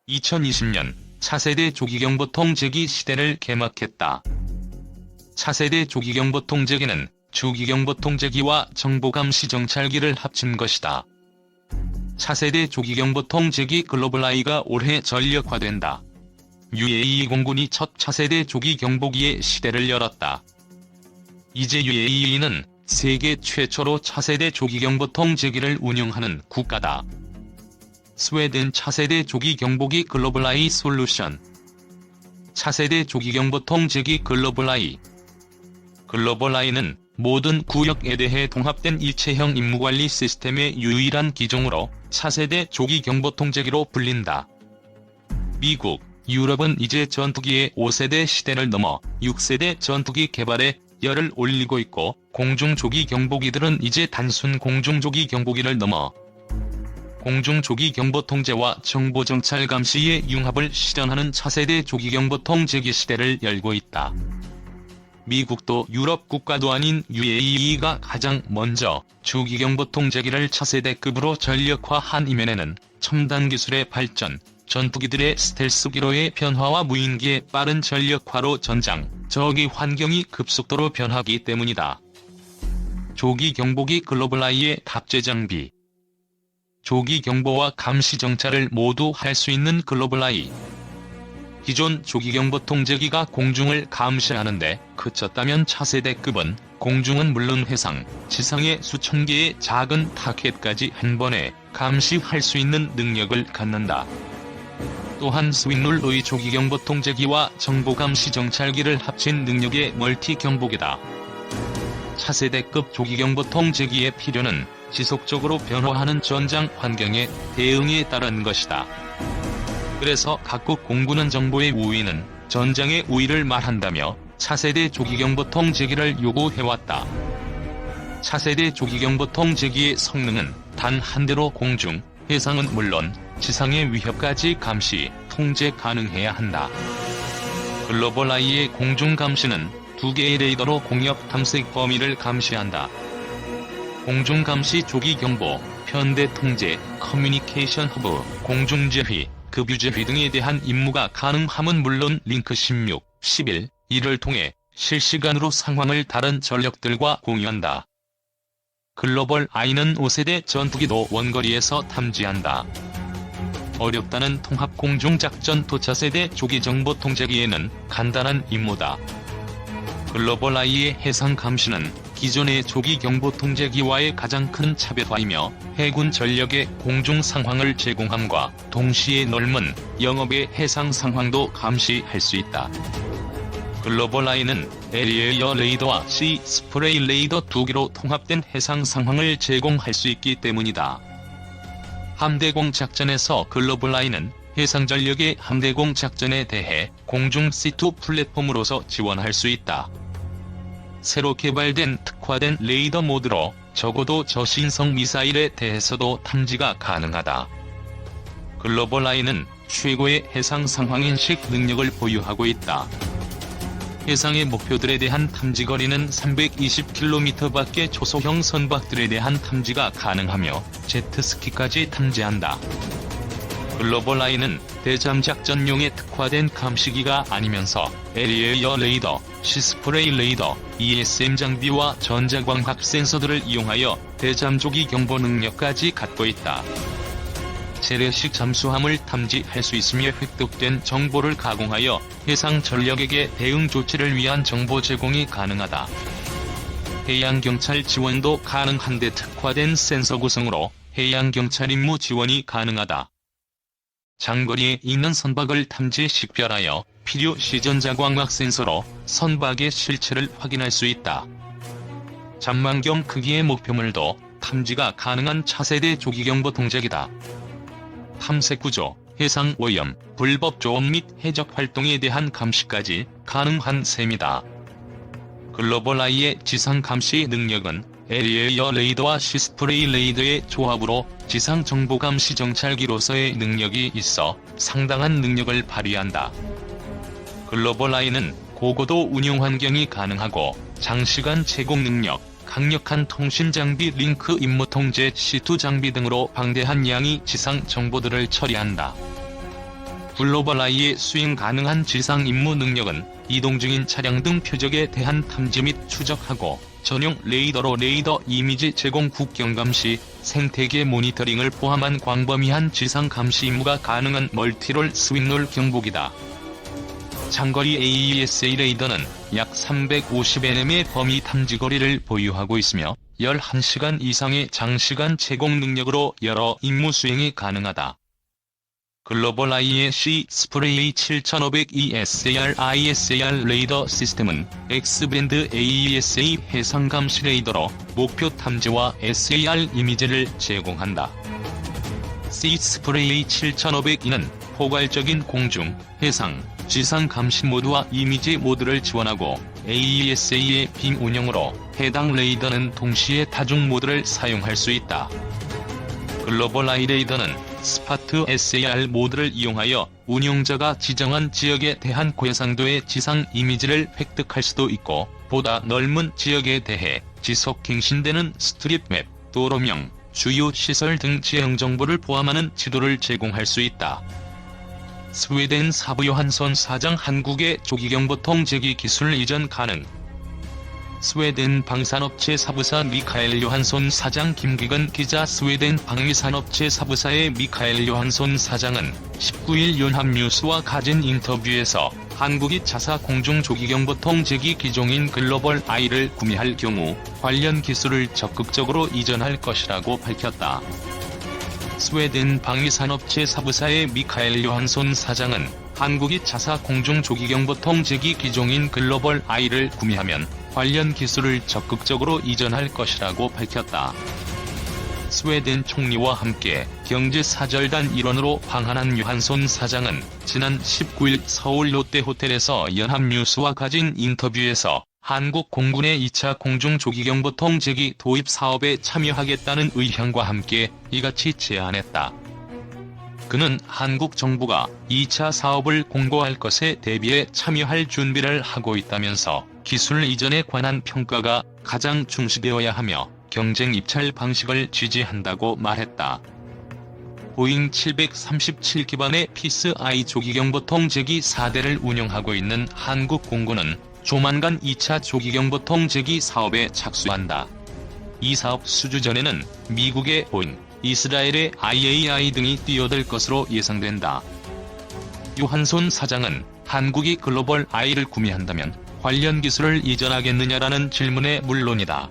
2020년 차세대 조기경보 통제기 시대를 개막했다. 차세대 조기경보 통제기는 주기경보 통제기와 정보감시 정찰기를 합친 것이다. 차세대 조기경보 통제기 글로벌아이가 올해 전력화된다. UAE 공군이 첫 차세대 조기경보기의 시대를 열었다. 이제 UAE는 세계 최초로 차세대 조기경보 통제기를 운영하는 국가다. 스웨덴 차세대 조기경보기 글로벌아이 솔루션. 차세대 조기경보 통제기 글로벌아이. 글로벌아이는 모든 구역에 대해 통합된 일체형 임무관리 시스템의 유일한 기종으로 차세대 조기경보 통제기로 불린다. 미국, 유럽은 이제 전투기의 5세대 시대를 넘어 6세대 전투기 개발에 열을 올리고 있고, 공중조기경보기들은 이제 단순 공중조기경보기를 넘어 공중조기경보 통제와 정보정찰 감시의 융합을 실현하는 차세대 조기경보 통제기 시대를 열고 있다. 미국도 유럽 국가도 아닌 UAE가 가장 먼저 조기경보 통제기를 차세대급으로 전력화한 이면에는 첨단 기술의 발전, 전투기들의 스텔스기로의 변화와 무인기의 빠른 전력화로 전장, 저기 환경이 급속도로 변하기 때문이다. 조기경보기 글로벌아이의 탑재 장비. 조기경보와 감시 정찰을 모두 할 수 있는 글로벌아이. 기존 조기경보 통제기가 공중을 감시하는데 그쳤다면 차세대급은 공중은 물론 해상, 지상의 수천 개의 작은 타켓까지 한 번에 감시할 수 있는 능력을 갖는다. 또한 스윙룰의 조기경보 통제기와 정보감시 정찰기를 합친 능력의 멀티경보기다. 차세대급 조기경보 통제기의 필요는 지속적으로 변화하는 전장 환경의 대응에 따른 것이다. 그래서 각국 공군은 정보의 우위는 전장의 우위를 말한다며 차세대 조기경보 통제기를 요구해왔다. 차세대 조기경보 통제기의 성능은 단 한 대로 공중, 해상은 물론 지상의 위협까지 감시, 통제 가능해야 한다. 글로벌아이의 공중 감시는 2개의 레이더로 공역 탐색 범위를 감시한다. 공중 감시 조기경보, 편대 통제, 커뮤니케이션 허브, 공중제휘, 급유제휘 등에 대한 임무가 가능함은 물론 링크 16, 11, 이를 통해 실시간으로 상황을 다른 전력들과 공유한다. 글로벌아이는 5세대 전투기도 원거리에서 탐지한다. 어렵다는 통합공중작전 도차세대 조기정보 통제기에는 간단한 임무다. 글로벌아이의 해상 감시는 기존의 조기경보 통제기와의 가장 큰 차별화이며 해군 전력의 공중 상황을 제공함과 동시에 넓은 영업의 해상 상황도 감시할 수 있다. 글로벌아이는 에리어 레이더와 시 스프레이 레이더 2개로 통합된 해상 상황을 제공할 수 있기 때문이다. 함대공 작전에서 글로벌아이는 해상 전력의 함대공 작전에 대해 공중 C2 플랫폼으로서 지원할 수 있다. 새로 개발된 특화된 레이더 모드로 적어도 저신성 미사일에 대해서도 탐지가 가능하다. 글로벌아이는 최고의 해상 상황 인식 능력을 보유하고 있다. 해상의 목표들에 대한 탐지 거리는 320km 밖의 초소형 선박들에 대한 탐지가 가능하며 제트스키까지 탐지한다. 글로벌아이는 대잠 작전용의 특화된 감시기가 아니면서 에리어 레이더, 시스프레이 레이더, ESM 장비와 전자광학 센서들을 이용하여 대잠 조기 경보 능력까지 갖고 있다. 재래식 잠수함을 탐지할 수 있으며 획득된 정보를 가공하여 해상 전력에게 대응 조치를 위한 정보 제공이 가능하다. 해양경찰 지원도 가능한데 특화된 센서 구성으로 해양경찰 임무 지원이 가능하다. 장거리에 있는 선박을 탐지 식별하여 필요시 전자광학 센서로 선박의 실체를 확인할 수 있다. 잠망경 크기의 목표물도 탐지가 가능한 차세대 조기경보 통제기다. 탐색 구조, 해상 오염, 불법 조업 및 해적 활동에 대한 감시까지 가능한 셈이다. 글로벌아이의 지상 감시 능력은 에리어 레이더와 시스프레이 레이더의 조합으로 지상 정보 감시 정찰기로서의 능력이 있어 상당한 능력을 발휘한다. 글로벌아이는 고고도 운용 환경이 가능하고 장시간 제공 능력, 강력한 통신 장비 링크 임무 통제 C2 장비 등으로 방대한 양의 지상 정보들을 처리한다. 글로벌아이의 수행 가능한 지상 임무 능력은 이동 중인 차량 등 표적에 대한 탐지 및 추적하고 전용 레이더로 레이더 이미지 제공, 국경 감시, 생태계 모니터링을 포함한 광범위한 지상 감시 임무가 가능한 멀티롤 스윙롤 경보기다. 장거리 AESA 레이더는 약 350nm의 범위 탐지 거리를 보유하고 있으며 11시간 이상의 장시간 제공 능력으로 여러 임무 수행이 가능하다. 글로벌아이의 C-스프레이 7500 ESAR ISAR 레이더 시스템은 X밴드 AESA 해상 감시 레이더로 목표 탐지와 SAR 이미지를 제공한다. C-스프레이 7500E는 포괄적인 공중, 해상, 지상 감시 모드와 이미지 모드를 지원하고 AESA의 빔 운영으로 해당 레이더는 동시에 다중 모드를 사용할 수 있다. 글로벌아이 레이더는 스파트 SAR 모드를 이용하여 운용자가 지정한 지역에 대한 고해상도의 지상 이미지를 획득할 수도 있고, 보다 넓은 지역에 대해 지속 갱신되는 스트릿맵, 도로명, 주요 시설 등 지형 정보를 포함하는 지도를 제공할 수 있다. 스웨덴 사부 요한손 사장 한국의 조기경보통 제기 기술 이전 가능. 스웨덴 방산업체 사부사 미카엘 요한손 사장, 김기근 기자. 스웨덴 방위산업체 사부사의 미카엘 요한손 사장은 19일 연합뉴스와 가진 인터뷰에서 한국이 자사 공중 조기경보통 제기 기종인 글로벌아이를 구매할 경우 관련 기술을 적극적으로 이전할 것이라고 밝혔다. 스웨덴 방위산업체 사부사의 미카엘 요한손 사장은 한국이 자사 공중 조기경보통 제기 기종인 글로벌아이를 구매하면 관련 기술을 적극적으로 이전할 것이라고 밝혔다. 스웨덴 총리와 함께 경제사절단 일원으로 방한한 요한손 사장은 지난 19일 서울 롯데호텔에서 연합뉴스와 가진 인터뷰에서 한국 공군의 2차 공중 조기경보통 제기 도입 사업에 참여하겠다는 의향과 함께 이같이 제안했다. 그는 한국 정부가 2차 사업을 공고할 것에 대비해 참여할 준비를 하고 있다면서 기술 이전에 관한 평가가 가장 중시되어야 하며 경쟁 입찰 방식을 지지한다고 말했다. 보잉 737 기반의 피스-I 조기경보통 제기 4대를 운영하고 있는 한국 공군은 조만간 2차 조기경보통 제기 사업에 착수한다. 이 사업 수주 전에는 미국의 보잉, 이스라엘의 IAI 등이 뛰어들 것으로 예상된다. 요한손 사장은 한국이 글로벌아이를 구매한다면 관련 기술을 이전하겠느냐라는 질문에 물론이다.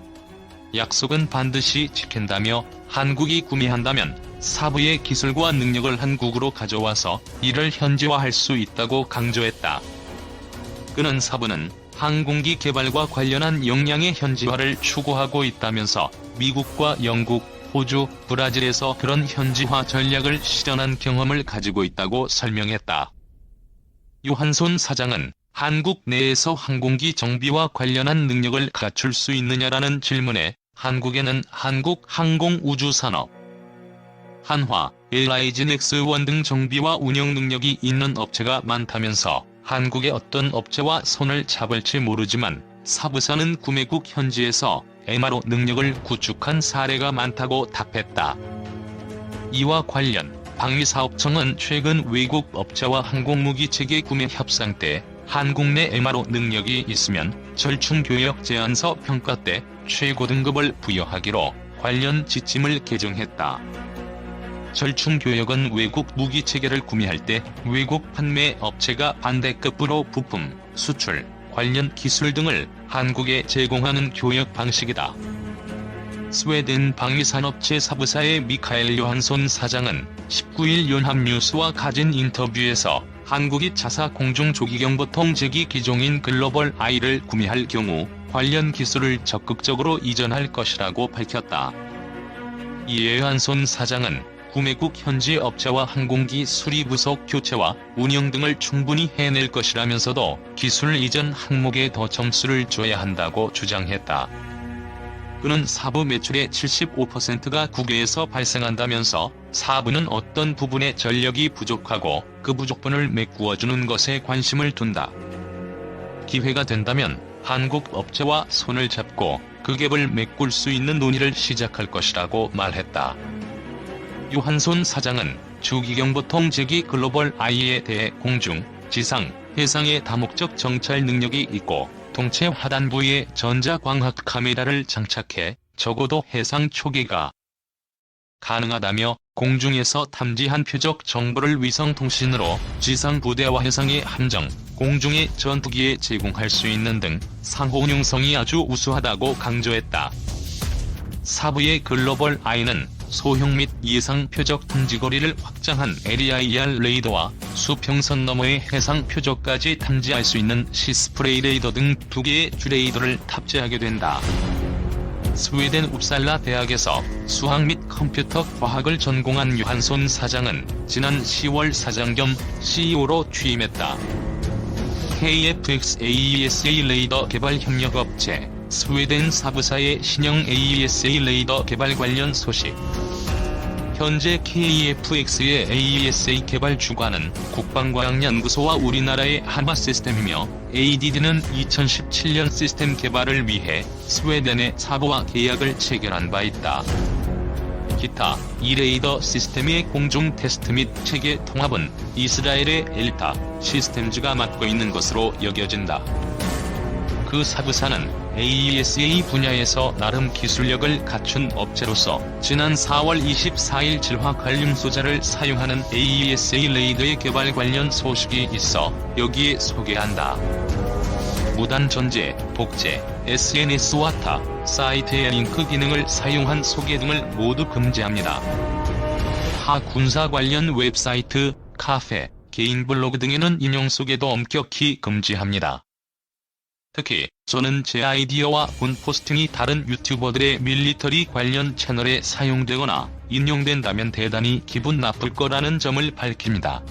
약속은 반드시 지킨다며 한국이 구매한다면 사부의 기술과 능력을 한국으로 가져와서 이를 현지화할 수 있다고 강조했다. 그는 사부는 항공기 개발과 관련한 역량의 현지화를 추구하고 있다면서 미국과 영국, 호주, 브라질에서 그런 현지화 전략을 실현한 경험을 가지고 있다고 설명했다. 요한손 사장은 한국 내에서 항공기 정비와 관련한 능력을 갖출 수 있느냐라는 질문에 한국에는 한국 항공우주산업, 한화, LIG 넥스원 등 정비와 운영 능력이 있는 업체가 많다면서 한국의 어떤 업체와 손을 잡을지 모르지만 사부사는 구매국 현지에서 MRO 능력을 구축한 사례가 많다고 답했다. 이와 관련 방위사업청은 최근 외국 업체와 항공무기 체계 구매 협상 때 한국 내 MRO 능력이 있으면 절충교역 제안서 평가 때 최고 등급을 부여하기로 관련 지침을 개정했다. 절충교역은 외국 무기 체계를 구매할 때 외국 판매 업체가 반대급부로 부품, 수출, 관련 기술 등을 한국에 제공하는 교역 방식이다. 스웨덴 방위산업체 사부사의 미카엘 요한손 사장은 19일 연합뉴스와 가진 인터뷰에서 한국이 자사 공중 조기경보통 제기 기종인 글로벌아이를 구매할 경우 관련 기술을 적극적으로 이전할 것이라고 밝혔다. 이에 요한손 사장은 구매국 현지 업체와 항공기 수리 부속 교체와 운영 등을 충분히 해낼 것이라면서도 기술 이전 항목에 더 점수를 줘야 한다고 주장했다. 그는 사부 매출의 75%가 국외에서 발생한다면서 사부는 어떤 부분에 전력이 부족하고 그 부족분을 메꾸어주는 것에 관심을 둔다. 기회가 된다면 한국 업체와 손을 잡고 그 갭을 메꿀 수 있는 논의를 시작할 것이라고 말했다. 요한손 사장은 주기경보통제기 글로벌 I에 대해 공중, 지상, 해상의 다목적 정찰 능력이 있고 동체 하단부에 전자광학 카메라를 장착해 적어도 해상 초계가 가능하다며 공중에서 탐지한 표적 정보를 위성통신으로 지상 부대와 해상의 함정, 공중의 전투기에 제공할 수 있는 등 상호응용성이 아주 우수하다고 강조했다. 사부의 글로벌 I는 소형 및 예상 표적 탐지 거리를 확장한 LEIR 레이더와 수평선 너머의 해상 표적까지 탐지할 수 있는 시스프레이 레이더 등 2개의 주레이더를 탑재하게 된다. 스웨덴 웁살라 대학에서 수학 및 컴퓨터 과학을 전공한 요한손 사장은 지난 10월 사장 겸 CEO로 취임했다. KFX AESA 레이더 개발 협력업체 스웨덴 사부사의 신형 AESA 레이더 개발 관련 소식. 현재 KFX의 AESA 개발 주관은 국방과학연구소와 우리나라의 한화시스템이며 ADD는 2017년 시스템 개발을 위해 스웨덴의 사부와 계약을 체결한 바 있다. 기타, 이 레이더 시스템의 공중 테스트 및 체계 통합은 이스라엘의 엘타 시스템즈가 맡고 있는 것으로 여겨진다. 그 사부사는 AESA 분야에서 나름 기술력을 갖춘 업체로서 지난 4월 24일 질화 갈륨 소자를 사용하는 AESA 레이더의 개발 관련 소식이 있어 여기에 소개한다. 무단 전제, 복제, SNS와 타 사이트의 링크 기능을 사용한 소개 등을 모두 금지합니다. 타 군사 관련 웹사이트, 카페, 개인 블로그 등에는 인용 소개도 엄격히 금지합니다. 특히 저는 제 아이디어와 본 포스팅이 다른 유튜버들의 밀리터리 관련 채널에 사용되거나 인용된다면 대단히 기분 나쁠 거라는 점을 밝힙니다.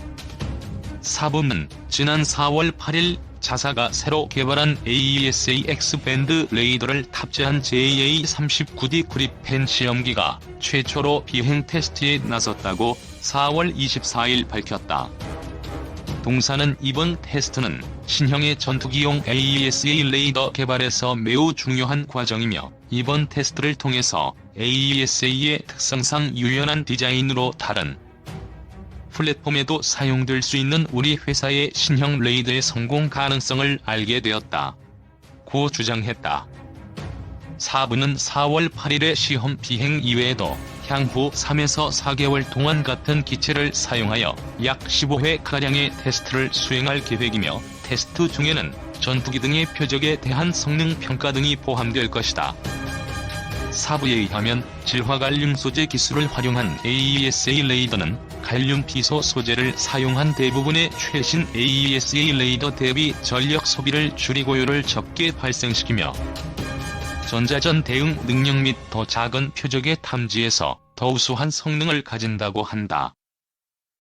사부는 지난 4월 8일 자사가 새로 개발한 AESA X밴드 레이더를 탑재한 JA-39D 그리펜 시험기가 최초로 비행 테스트에 나섰다고 4월 24일 밝혔다. 동사는 이번 테스트는 신형의 전투기용 AESA 레이더 개발에서 매우 중요한 과정이며 이번 테스트를 통해서 AESA의 특성상 유연한 디자인으로 다른 플랫폼에도 사용될 수 있는 우리 회사의 신형 레이더의 성공 가능성을 알게 되었다. 고 주장했다. 사부는 4월 8일의 시험 비행 이외에도 향후 3에서 4개월 동안 같은 기체를 사용하여 약 15회가량의 테스트를 수행할 계획이며 테스트 중에는 전투기 등의 표적에 대한 성능 평가 등이 포함될 것이다. 사부에 의하면 질화갈륨 소재 기술을 활용한 AESA 레이더는 갈륨 비소 소재를 사용한 대부분의 최신 AESA 레이더 대비 전력 소비를 줄이고 요를 적게 발생시키며 전자전 대응 능력 및 더 작은 표적의 탐지에서 더 우수한 성능을 가진다고 한다.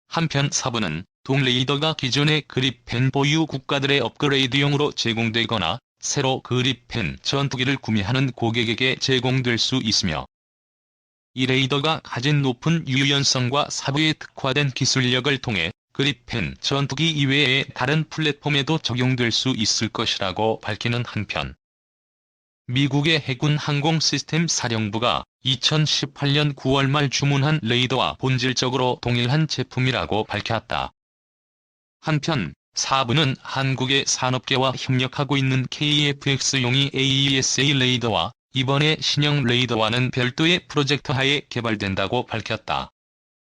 한편 사부는 동 레이더가 기존의 그리펜 보유 국가들의 업그레이드용으로 제공되거나 새로 그리펜 전투기를 구매하는 고객에게 제공될 수 있으며 이 레이더가 가진 높은 유연성과 사부에 특화된 기술력을 통해 그리펜 전투기 이외의 다른 플랫폼에도 적용될 수 있을 것이라고 밝히는 한편 미국의 해군 항공시스템 사령부가 2018년 9월 말 주문한 레이더와 본질적으로 동일한 제품이라고 밝혔다. 한편 사부는 한국의 산업계와 협력하고 있는 KFX용이 AESA 레이더와 이번에 신형 레이더와는 별도의 프로젝트 하에 개발된다고 밝혔다.